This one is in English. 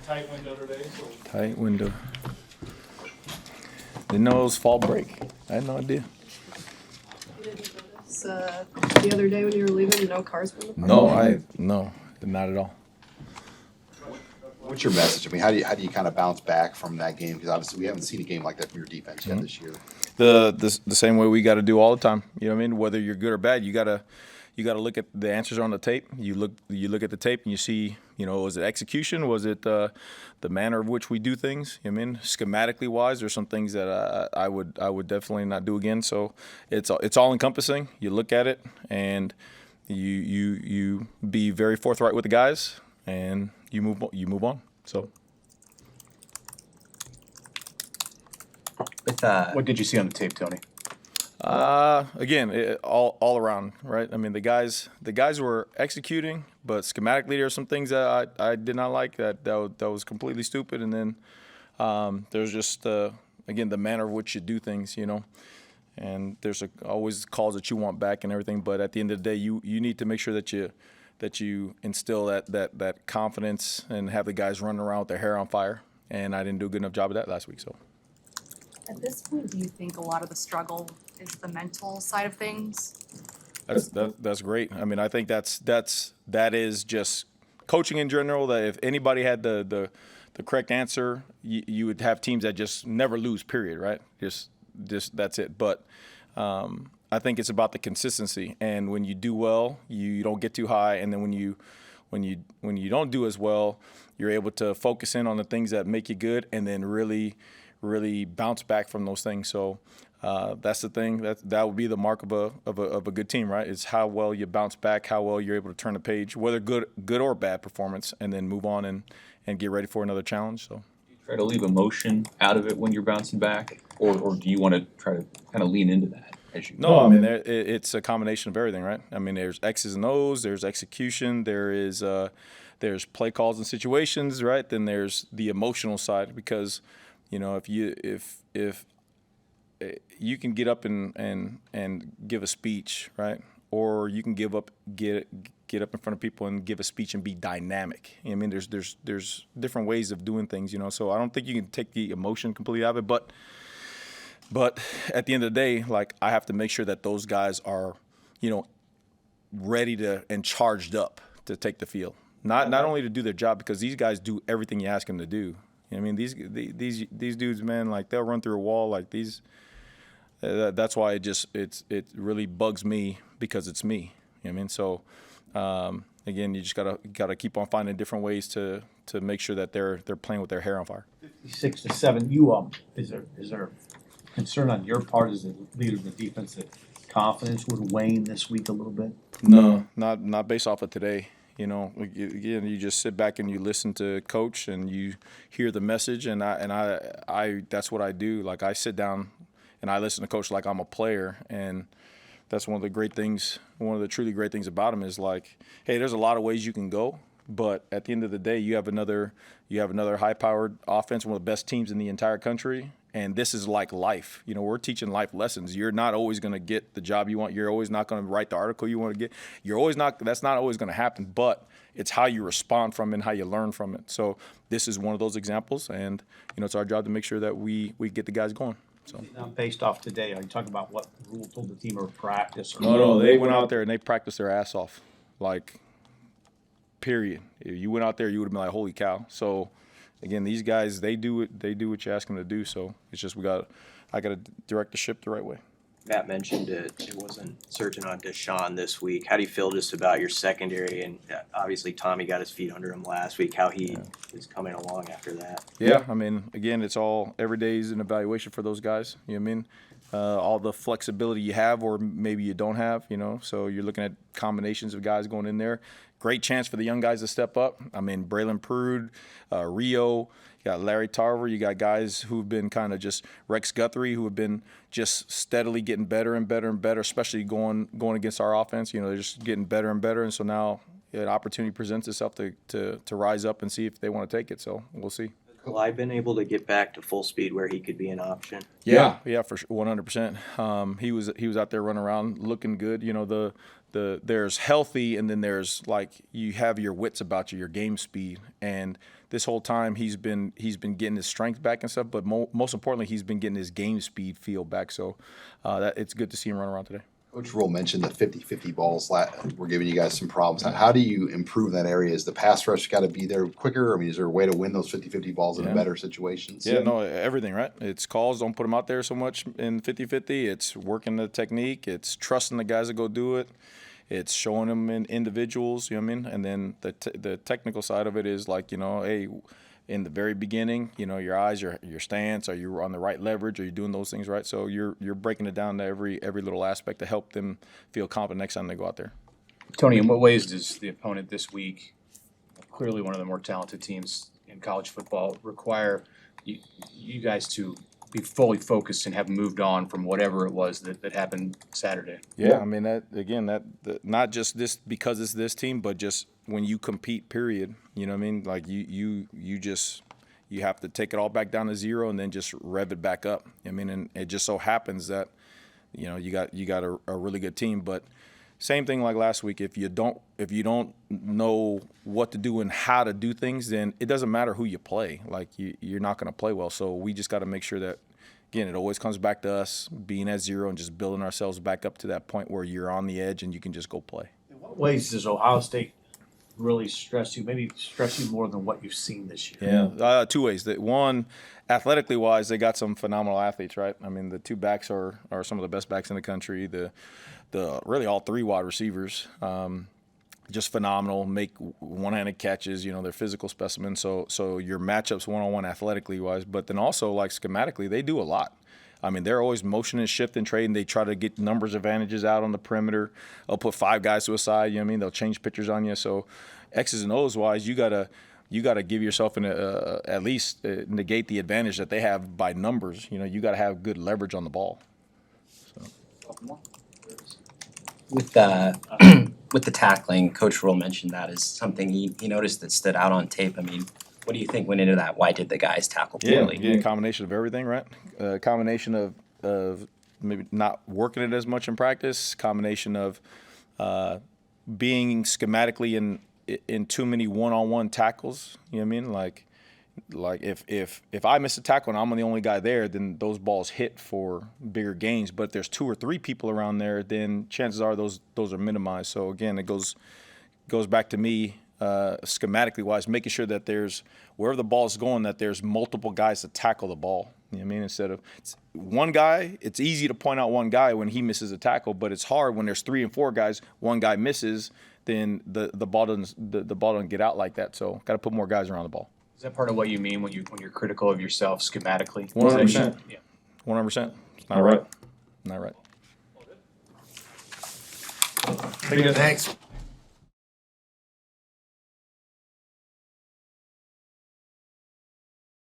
tight window today. So. Tight window. Didn't know it was fall break. I had no idea. Did you notice the other day when you were leaving, no cars from the park? No, not at all. What's your message? I mean, how do you kind of bounce back from that game? Because obviously we haven't seen a game like that from your defense yet this year. The same way we got to do all the time. You know what I mean? Whether you're good or bad, you gotta look at the answers on the tape. You look at the tape and you see, was it execution? Was it the manner of which we do things? I mean, schematically wise, there's some things that I would definitely not do again. So it's all encompassing. You look at it and you be very forthright with the guys and you move on. So. What did you see on the tape, Tony? Again, all around, right? I mean, the guys were executing, but schematically there are some things that I did not like that was completely stupid. And then there's just again the manner of which you do things, And there's always calls that you want back and everything, but at the end of the day, you need to make sure that you instill that confidence and have the guys running around with their hair on fire. And I didn't do a good enough job of that last week, so. At this point, do you think a lot of the struggle is the mental side of things? That's great. I mean, I think that is just coaching in general. That if anybody had the correct answer, you would have teams that just never lose. Period. Right? Just that's it. But I think it's about the consistency. And when you do well, you don't get too high. And then when you don't do as well, you're able to focus in on the things that make you good, and then really bounce back from those things. So that's the thing. That would be the mark of a good team, right? It's how well you bounce back, how well you're able to turn the page, whether good or bad performance, and then move on and get ready for another challenge. So. Do you try to leave emotion out of it when you're bouncing back, or do you want to try to kind of lean into that as you? No, I mean it's a combination of everything, right? I mean there's X's and O's, there's execution, there's play calls and situations, right? Then there's the emotional side because. If you can get up and give a speech, right? Or you can get up in front of people and give a speech and be dynamic. I mean, there's different ways of doing things, So I don't think you can take the emotion completely out of it, but at the end of the day, like I have to make sure that those guys are, ready to and charged up to take the field. Not only to do their job, because these guys do everything you ask them to do. I mean, these dudes, man, like they'll run through a wall like these. That's why it really bugs me because it's me. I mean, so again, you just gotta keep on finding different ways to make sure that they're playing with their hair on fire. 56-7. Is there concern on your part as the leader of the defense that confidence would wane this week a little bit? No, not based off of today. Again, you just sit back and you listen to coach and you hear the message, and I that's what I do. Like I sit down and I listen to coach like I'm a player, and that's one of the great things. One of the truly great things about him is like, hey, there's a lot of ways you can go, but at the end of the day, you have another high-powered offense, one of the best teams in the entire country. And this is like life. We're teaching life lessons. You're not always going to get the job you want. You're always not going to write the article you want to get. That's not always going to happen, but it's how you respond from it and how you learn from it. So this is one of those examples, and, it's our job to make sure that we get the guys going. So. Not based off today, are you talking about what Rule told the team or practice? Or No, they went out there and they practiced their ass off, like, period. If you went out there, you would have been like, holy cow. So, again, these guys, they do what you ask them to do. So it's just I got to direct the ship the right way. Matt mentioned it wasn't certain on Deshaun this week. How do you feel just about your secondary? And obviously Tommy got his feet under him last week. How he is coming along after that? Yeah, I mean, again, it's all every day is an evaluation for those guys. You know what I mean? All the flexibility you have or maybe you don't have, So you're looking at combinations of guys going in there. Great chance for the young guys to step up. I mean, Braylon Prude, Rio, you got Larry Tarver. You got guys who've been kind of just Rex Guthrie, who have been just steadily getting better and better and better, especially going against our offense. They're just getting better and better. And so now an opportunity presents itself to rise up and see if they want to take it. So we'll see. Has Clyde been able to get back to full speed where he could be an option? Yeah, for sure, 100%. He was out there running around looking good. There's healthy, and then there's like you have your wits about you, your game speed, and this whole time he's been getting his strength back and stuff. But most importantly, he's been getting his game speed feel back. So that it's good to see him run around today. Coach Rule mentioned the 50-50 balls were giving you guys some problems. How do you improve that area? Is the pass rush got to be there quicker? I mean, is there a way to win those 50-50 balls in better situations? Yeah, no, everything, right? It's calls, don't put them out there so much in 50-50. It's working the technique. It's trusting the guys to go do it. It's showing them in individuals, you know what I mean? And then the technical side of it is like, hey, in the very beginning, your eyes, your stance, are you on the right leverage? Are you doing those things right? So you're breaking it down to every little aspect to help them feel confident next time they go out there. Tony, in what ways does the opponent this week, clearly one of the more talented teams in college football, require you guys to be fully focused and have moved on from whatever it was that happened Saturday? Yeah, I mean, that not just this because it's this team, but just when you compete, period. You know what I mean? Like you have to take it all back down to zero and then just rev it back up. I mean, and it just so happens that you got a really good team, but same thing like last week. If you don't know what to do and how to do things, then it doesn't matter who you play. Like you're not going to play well. So we just got to make sure that, again, it always comes back to us being at zero and just building ourselves back up to that point where you're on the edge and you can just go play. In what ways does Ohio State really stress you, maybe stress you more than what you've seen this year? Yeah, two ways. One, athletically wise, they got some phenomenal athletes, right? I mean, the two backs are some of the best backs in the country. The really all three wide receivers, just phenomenal, make one-handed catches, they're physical specimens. So your matchups one-on-one athletically wise, but then also like schematically, they do a lot. I mean, they're always motioning, shifting, trading. They try to get numbers advantages out on the perimeter. They'll put five guys to a side, you know what I mean? They'll change pictures on you. So X's and O's wise, you gotta give yourself at least negate the advantage that they have by numbers. You gotta have good leverage on the ball. So. With with the tackling, Coach Rule mentioned that as something he noticed that stood out on tape. I mean, what do you think went into that? Why did the guys tackle poorly? Yeah, combination of everything, right? Combination of maybe not working it as much in practice. Combination of being schematically in too many one-on-one tackles. You know what I mean? Like if I miss a tackle and I'm the only guy there, then those balls hit for bigger gains. But if there's two or three people around there, then chances are those are minimized. So again, it goes back to me schematically wise, making sure that there's wherever the ball is going, that there's multiple guys to tackle the ball. You know what I mean? Instead of one guy, it's easy to point out one guy when he misses a tackle, but it's hard when there's 3 and 4 guys. One guy misses, then the ball doesn't get out like that. So got to put more guys around the ball. Is that part of what you mean when you're critical of yourself schematically? 100%. Yeah. 100%. It's not All right. Not right. Thanks.